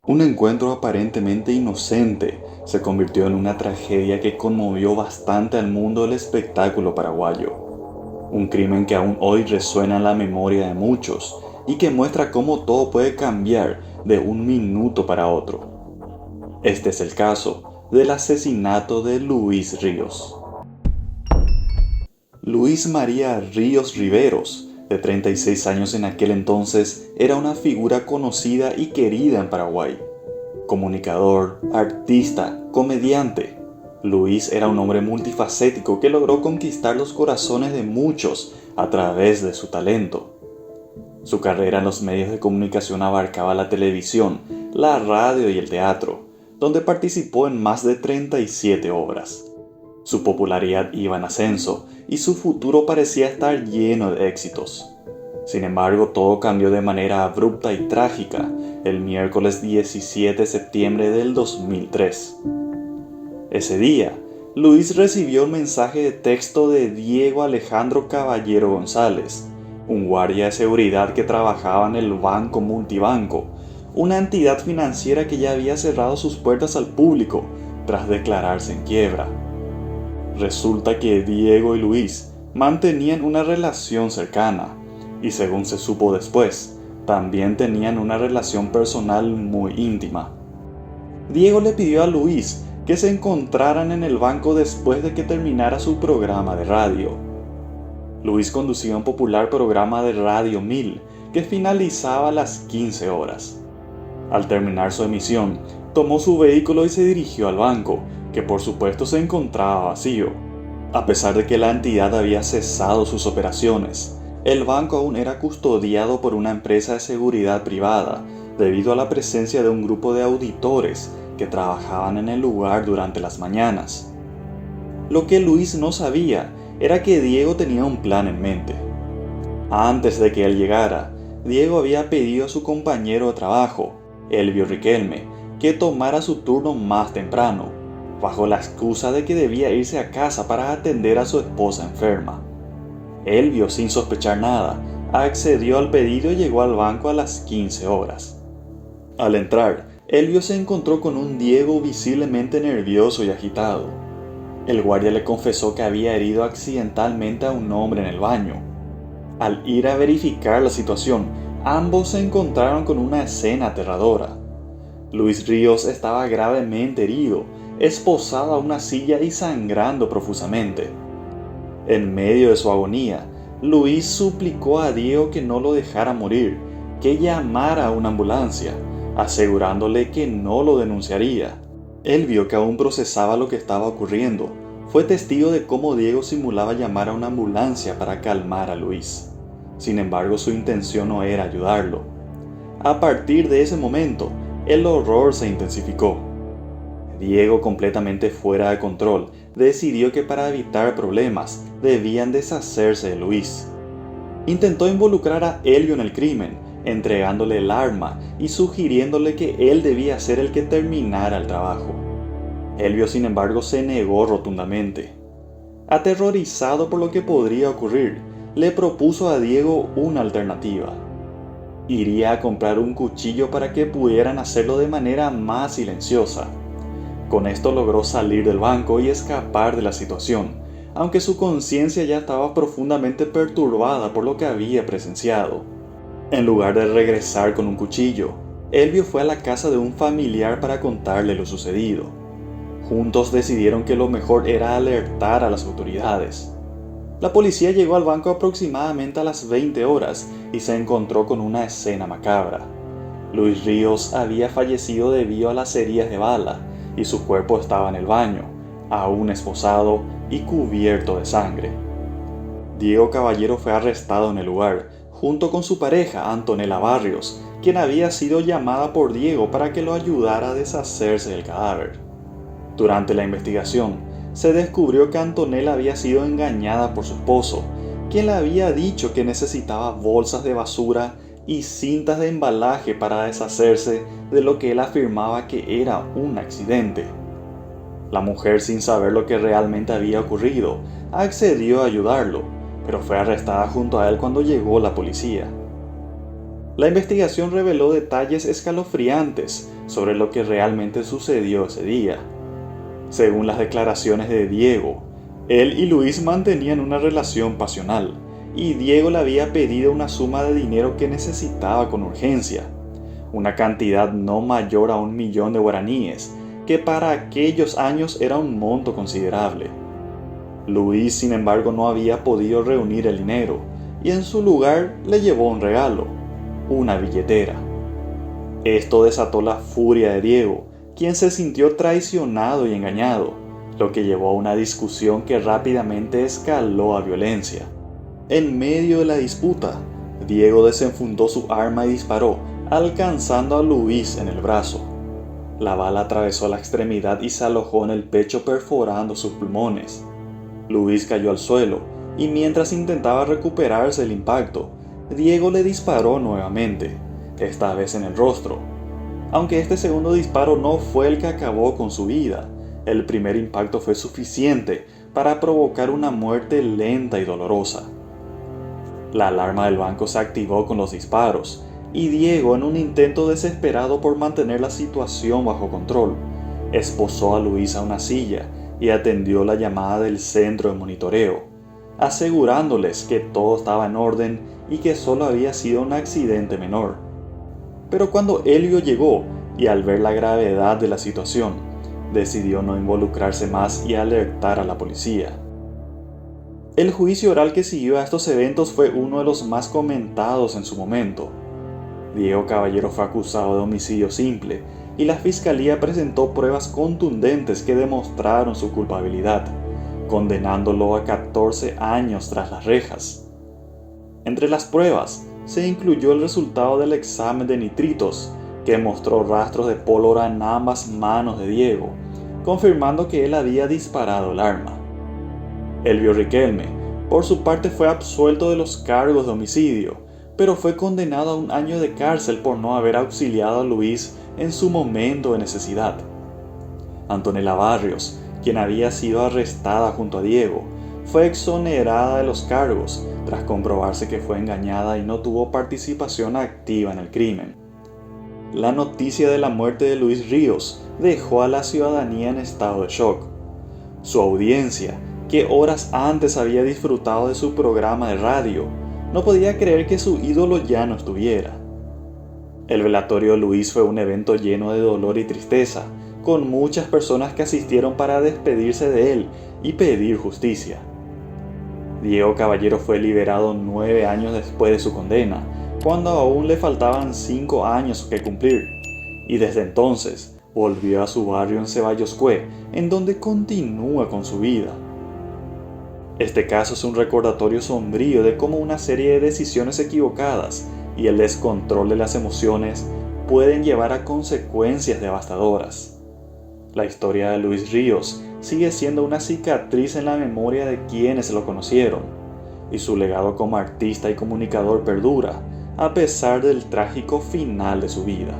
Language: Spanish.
Un encuentro aparentemente inocente se convirtió en una tragedia que conmovió bastante al mundo del espectáculo paraguayo. Un crimen que aún hoy resuena en la memoria de muchos y que muestra cómo todo puede cambiar de un minuto para otro. Este es el caso del asesinato de Luis Ríos. Luis María Ríos Riveros, de 36 años en aquel entonces, era una figura conocida y querida en Paraguay. Comunicador, artista, comediante, Luis era un hombre multifacético que logró conquistar los corazones de muchos a través de su talento. Su carrera en los medios de comunicación abarcaba la televisión, la radio y el teatro, donde participó en más de 37 obras. Su popularidad iba en ascenso y su futuro parecía estar lleno de éxitos. Sin embargo, todo cambió de manera abrupta y trágica el miércoles 17 de septiembre del 2003. Ese día, Luis recibió un mensaje de texto de Diego Alejandro Caballero González, un guardia de seguridad que trabajaba en el Banco Multibanco, una entidad financiera que ya había cerrado sus puertas al público tras declararse en quiebra. Resulta que Diego y Luis mantenían una relación cercana y, según se supo después, también tenían una relación personal muy íntima. Diego le pidió a Luis que se encontraran en el banco después de que terminara su programa de radio. Luis conducía un popular programa de Radio 1000 que finalizaba a las 15 horas. Al terminar su emisión, tomó su vehículo y se dirigió al banco, que por supuesto se encontraba vacío. A pesar de que la entidad había cesado sus operaciones, el banco aún era custodiado por una empresa de seguridad privada, debido a la presencia de un grupo de auditores que trabajaban en el lugar durante las mañanas. Lo que Luis no sabía era que Diego tenía un plan en mente. Antes de que él llegara, Diego había pedido a su compañero de trabajo, Elvio Riquelme, que tomara su turno más temprano, bajo la excusa de que debía irse a casa para atender a su esposa enferma. Elvio, sin sospechar nada, accedió al pedido y llegó al banco a las 15 horas. Al entrar, Elvio se encontró con un Diego visiblemente nervioso y agitado. El guardia le confesó que había herido accidentalmente a un hombre en el baño. Al ir a verificar la situación, ambos se encontraron con una escena aterradora. Luis Ríos estaba gravemente herido, esposado a una silla y sangrando profusamente. En medio de su agonía, Luis suplicó a Diego que no lo dejara morir, que llamara a una ambulancia, asegurándole que no lo denunciaría. Él vio que aún procesaba lo que estaba ocurriendo. Fue testigo de cómo Diego simulaba llamar a una ambulancia para calmar a Luis. Sin embargo, su intención no era ayudarlo. A partir de ese momento, el horror se intensificó. Diego, completamente fuera de control, decidió que para evitar problemas debían deshacerse de Luis. Intentó involucrar a Elvio en el crimen, entregándole el arma y sugiriéndole que él debía ser el que terminara el trabajo. Elvio, sin embargo, se negó rotundamente. Aterrorizado por lo que podría ocurrir, le propuso a Diego una alternativa. Iría a comprar un cuchillo para que pudieran hacerlo de manera más silenciosa. Con esto logró salir del banco y escapar de la situación, aunque su conciencia ya estaba profundamente perturbada por lo que había presenciado. En lugar de regresar con un cuchillo, Elvio fue a la casa de un familiar para contarle lo sucedido. Juntos decidieron que lo mejor era alertar a las autoridades. La policía llegó al banco aproximadamente a las 20 horas y se encontró con una escena macabra. Luis Ríos había fallecido debido a las heridas de bala y su cuerpo estaba en el baño, aún esposado y cubierto de sangre. Diego Caballero fue arrestado en el lugar, junto con su pareja Antonella Barrios, quien había sido llamada por Diego para que lo ayudara a deshacerse del cadáver. Durante la investigación, se descubrió que Antonella había sido engañada por su esposo, quien le había dicho que necesitaba bolsas de basura y cintas de embalaje para deshacerse de lo que él afirmaba que era un accidente. La mujer, sin saber lo que realmente había ocurrido, accedió a ayudarlo, pero fue arrestada junto a él cuando llegó la policía. La investigación reveló detalles escalofriantes sobre lo que realmente sucedió ese día. Según las declaraciones de Diego, él y Luis mantenían una relación pasional, y Diego le había pedido una suma de dinero que necesitaba con urgencia, una cantidad no mayor a 1.000.000 de guaraníes, que para aquellos años era un monto considerable. Luis, sin embargo, no había podido reunir el dinero, y en su lugar le llevó un regalo, una billetera. Esto desató la furia de Diego, quien se sintió traicionado y engañado, lo que llevó a una discusión que rápidamente escaló a violencia. En medio de la disputa, Diego desenfundó su arma y disparó, alcanzando a Luis en el brazo. La bala atravesó la extremidad y se alojó en el pecho, perforando sus pulmones. Luis cayó al suelo, y mientras intentaba recuperarse del impacto, Diego le disparó nuevamente, esta vez en el rostro. Aunque este segundo disparo no fue el que acabó con su vida, el primer impacto fue suficiente para provocar una muerte lenta y dolorosa. La alarma del banco se activó con los disparos, y Diego, en un intento desesperado por mantener la situación bajo control, esposó a Luis a una silla y atendió la llamada del centro de monitoreo, asegurándoles que todo estaba en orden y que solo había sido un accidente menor. Pero cuando Elio llegó, y al ver la gravedad de la situación, decidió no involucrarse más y alertar a la policía. El juicio oral que siguió a estos eventos fue uno de los más comentados en su momento. Diego Caballero fue acusado de homicidio simple, y la fiscalía presentó pruebas contundentes que demostraron su culpabilidad, condenándolo a 14 años tras las rejas. Entre las pruebas, se incluyó el resultado del examen de nitritos, que mostró rastros de pólvora en ambas manos de Diego, confirmando que él había disparado el arma. Elvio Riquelme, por su parte, fue absuelto de los cargos de homicidio, pero fue condenado a 1 año de cárcel por no haber auxiliado a Luis en su momento de necesidad. Antonella Barrios, quien había sido arrestada junto a Diego, fue exonerada de los cargos tras comprobarse que fue engañada y no tuvo participación activa en el crimen. La noticia de la muerte de Luis Ríos dejó a la ciudadanía en estado de shock. Su audiencia, que horas antes había disfrutado de su programa de radio, no podía creer que su ídolo ya no estuviera. El velatorio de Luis fue un evento lleno de dolor y tristeza, con muchas personas que asistieron para despedirse de él y pedir justicia. Diego Caballero fue liberado 9 años después de su condena, cuando aún le faltaban 5 años que cumplir, y desde entonces volvió a su barrio en Ceballos-Cue, en donde continúa con su vida. Este caso es un recordatorio sombrío de cómo una serie de decisiones equivocadas y el descontrol de las emociones pueden llevar a consecuencias devastadoras. La historia de Luis Ríos sigue siendo una cicatriz en la memoria de quienes lo conocieron, y su legado como artista y comunicador perdura, a pesar del trágico final de su vida.